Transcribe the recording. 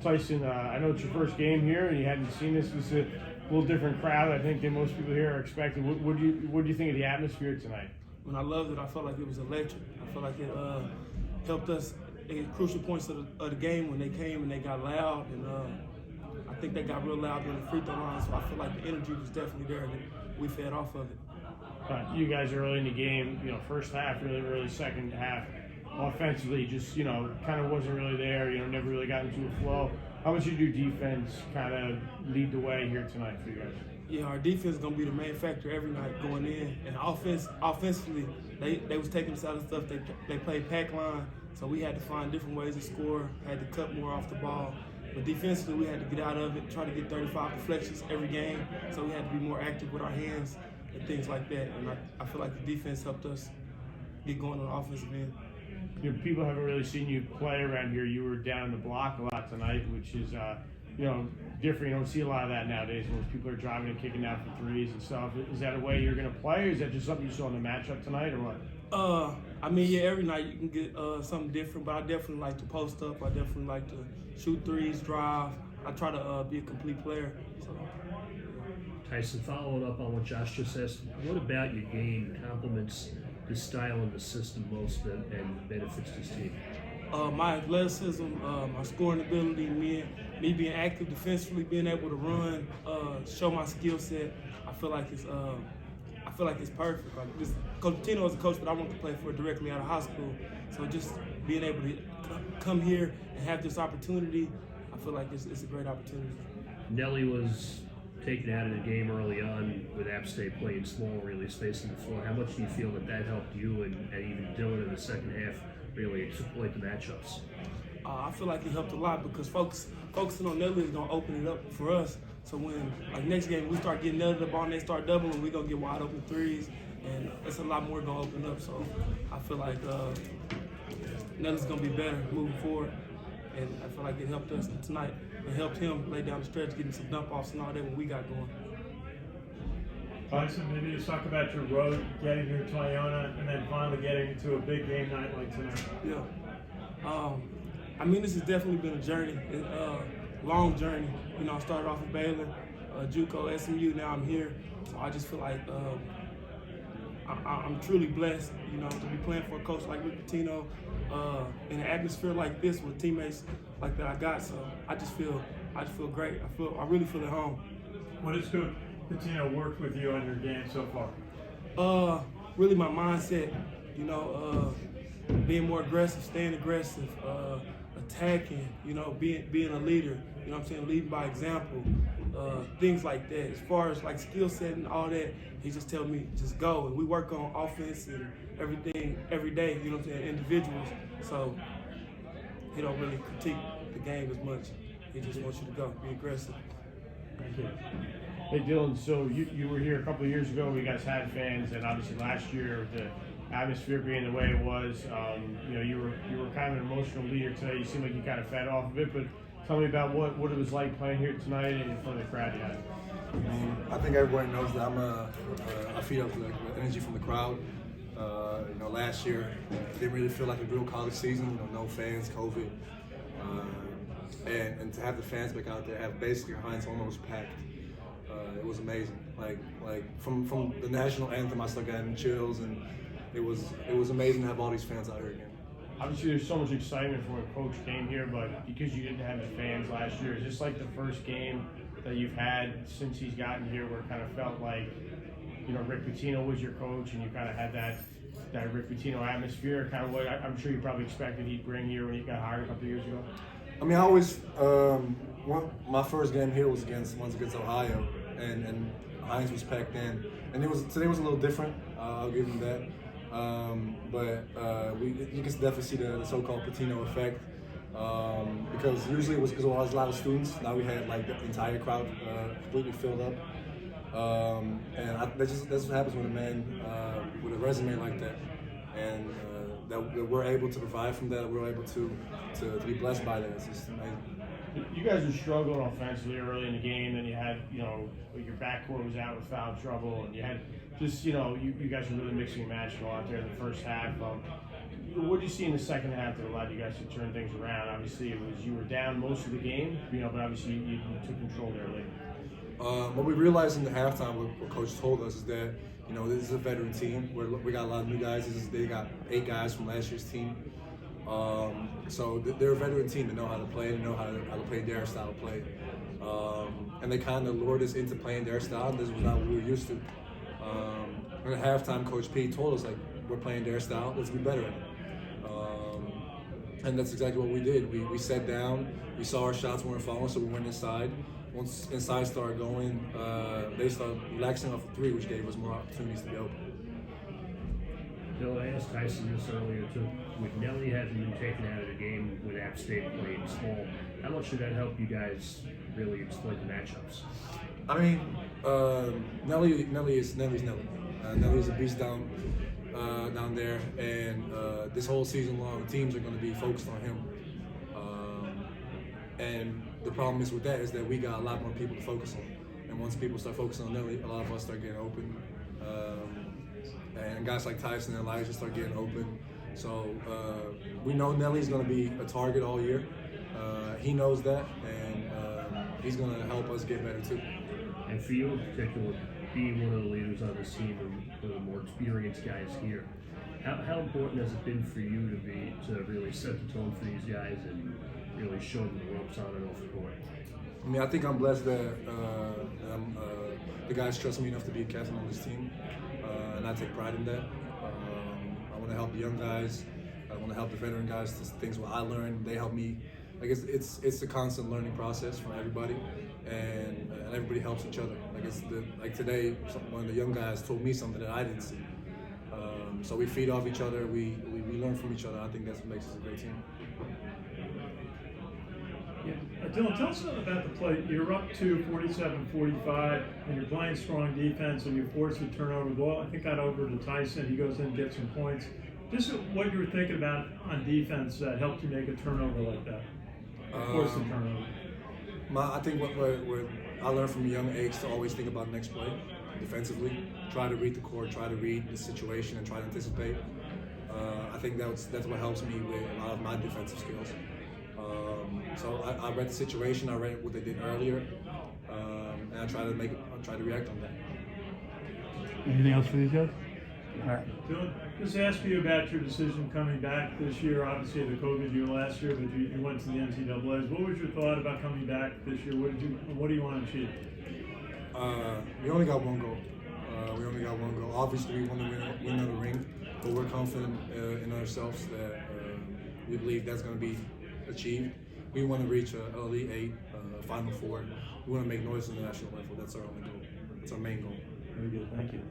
Tyson, I know it's your first game here, and you hadn't seen this. It's a little different crowd, I think, than most people here are expecting. What do you think of the atmosphere tonight? When I loved it, I felt like it was electric. I felt like it helped us at crucial points of the game when they came and they got loud. And I think they got real loud during the free throw line, so I feel like the energy was definitely there, and we fed off of it. You guys early in the game, first half, really second half, offensively, just, kind of wasn't really there, never really got into a flow. How much did your defense kind of lead the way here tonight for you guys? Yeah, our defense is going to be the main factor every night going in. And offensively, they was taking us out of stuff. They played pack line, so we had to find different ways to score, had to cut more off the ball. But defensively, we had to get out of it, try to get 35 deflections every game, so we had to be more active with our hands and things like that. And I feel like the defense helped us get going on the offensive end. People haven't really seen you play around here. You were down in the block a lot tonight, which is, different. You don't see a lot of that nowadays. Most people are driving and kicking out for threes and stuff. Is that a way you're going to play, or is that just something you saw in the matchup tonight, or what? Every night you can get something different, but I definitely like to post up. I definitely like to shoot threes, drive. I try to be a complete player. So. Tyson, following up on what Josh just asked, what about your game complements the style and the system most and benefits this team? My athleticism, my scoring ability, me being active defensively, being able to run, show my skill set. I feel like it's perfect. Like Coach Pitino is a coach that I want to play for directly out of high school. So just being able to come here and have this opportunity, I feel like it's a great opportunity. Nelly was taken out of the game early on with App State playing small, really spacing the floor. How much do you feel that helped you and even Dylan in the second half really exploit the matchups? I feel like it helped a lot because focusing on Nelly is going to open it up for us. So when, next game, we start getting Nelly the ball and they start doubling, we're going to get wide open threes, and it's a lot more going to open up. So I feel like Nelly's going to be better moving forward, and I feel like it helped us tonight. It helped him lay down the stretch, getting some dump-offs and all that when we got going. Tyson, maybe you talk about your road, getting here to Iona, and then finally getting to a big game night like tonight. Yeah. This has definitely been a journey, long journey. I started off at Baylor, JUCO, SMU, now I'm here. So I just feel like I'm truly blessed, to be playing for a coach like Rick Pitino in an atmosphere like this with teammates like that I got. So I just feel great. I really feel at home. What has Coach Pitino worked with you on your game so far? Really my mindset, being more aggressive, staying aggressive, attacking, being a leader, leading by example, things like that. As far as skill set and all that, he just tells me just go. And we work on offense and everything every day, individuals. So he don't really critique the game as much. He just wants you to go, be aggressive. Thank you. Hey Dylan, so you were here a couple of years ago. You guys had fans, and obviously last year the atmosphere being the way it was, you were kind of an emotional leader today. You seemed like you kind of fed off of it, but tell me about what it was like playing here tonight and in front of the crowd you had. I think everybody knows that I feed off the energy from the crowd. Last year it didn't really feel like a real college season. No fans, COVID, and to have the fans back out there, have basically Heinz almost packed. It was amazing. From the national anthem, I started getting chills, and it was amazing to have all these fans out here again. Obviously, there's so much excitement for when Coach came here, but because you didn't have the fans last year, is this like the first game that you've had since he's gotten here where it kind of felt like, Rick Pitino was your coach and you kind of had that Rick Pitino atmosphere, kind of what I'm sure you probably expected he'd bring here when he got hired a couple of years ago? I always, my first game here was against Ohio, and Heinz was packed in, and today was a little different. I'll give him that. You can definitely see the so-called Pitino effect because usually it was a lot of students. Now we had the entire crowd completely filled up, and that's what happens when a man with a resume like that, and that we're able to provide from that. We're able to be blessed by that. It's just amazing. You guys were struggling offensively early in the game, and you had, your backcourt was out with foul trouble, and you had just, you guys were really mixing and matching a lot there in the first half. what did you see in the second half that allowed you guys to turn things around? Obviously, it was you were down most of the game, but obviously you took control there late. What we realized in the halftime, what Coach told us, is that this is a veteran team. We got a lot of new guys. They got 8 guys from last year's team. So they're a veteran team. They know how to play. They know how to play their style of play. And they kind of lured us into playing their style. This was not what we were used to. At halftime, Coach P told us, we're playing their style. Let's be better at it. And that's exactly what we did. We sat down. We saw our shots weren't falling, so we went inside. Once inside started going, they started relaxing off the 3, which gave us more opportunities to be open. Bill, I asked Tyson this earlier too. With Nelly having been taken out of the game with App State playing small, how much did that help you guys really exploit the matchups? I mean, Nelly's Nelly. Nelly's a beast down there, and this whole season long, teams are going to be focused on him. And the problem is with that is that we got a lot more people to focus on, and once people start focusing on Nelly, a lot of us start getting open. And guys like Tyson and Elijah start getting open. So we know Nelly's going to be a target all year. He knows that, and he's going to help us get better too. And for you in particular, being one of the leaders on this team and one of the more experienced guys here, how important has it been for you to really set the tone for these guys and really show them the ropes on and off the court? I mean, I think I'm blessed that the guys trust me enough to be a captain on this team, and I take pride in that. I want to help the young guys. I want to help the veteran guys. Things what I learned, they help me. It's a constant learning process from everybody, and everybody helps each other. Today, one of the young guys told me something that I didn't see. So we feed off each other. We learn from each other. I think that's what makes us a great team. Yeah. Dylan, tell us about the play. You're up to 47-45, and you're playing strong defense, and you force a turnover. The ball, I think, got over to Tyson. He goes in and gets some points. Just what you were thinking about on defense that helped you make a turnover like that, force the turnover. I think what I learned from a young age to always think about the next play defensively. Try to read the court, try to read the situation, and try to anticipate. I think that's what helps me with a lot of my defensive skills. So I read the situation, I read what they did earlier, and I try to react on that. Anything else for these guys? All right. Dylan, just ask you about your decision coming back this year. Obviously, the COVID year last year, but you went to the NCAAs. What was your thought about coming back this year? What do you want to achieve? We only got one goal. Obviously, we want to win another ring, but we're confident in ourselves that we believe that's going to be achieved. We want to reach a Elite 8, Final 4. We want to make noise in the national level. That's our only goal. That's our main goal. Very good. Thank you.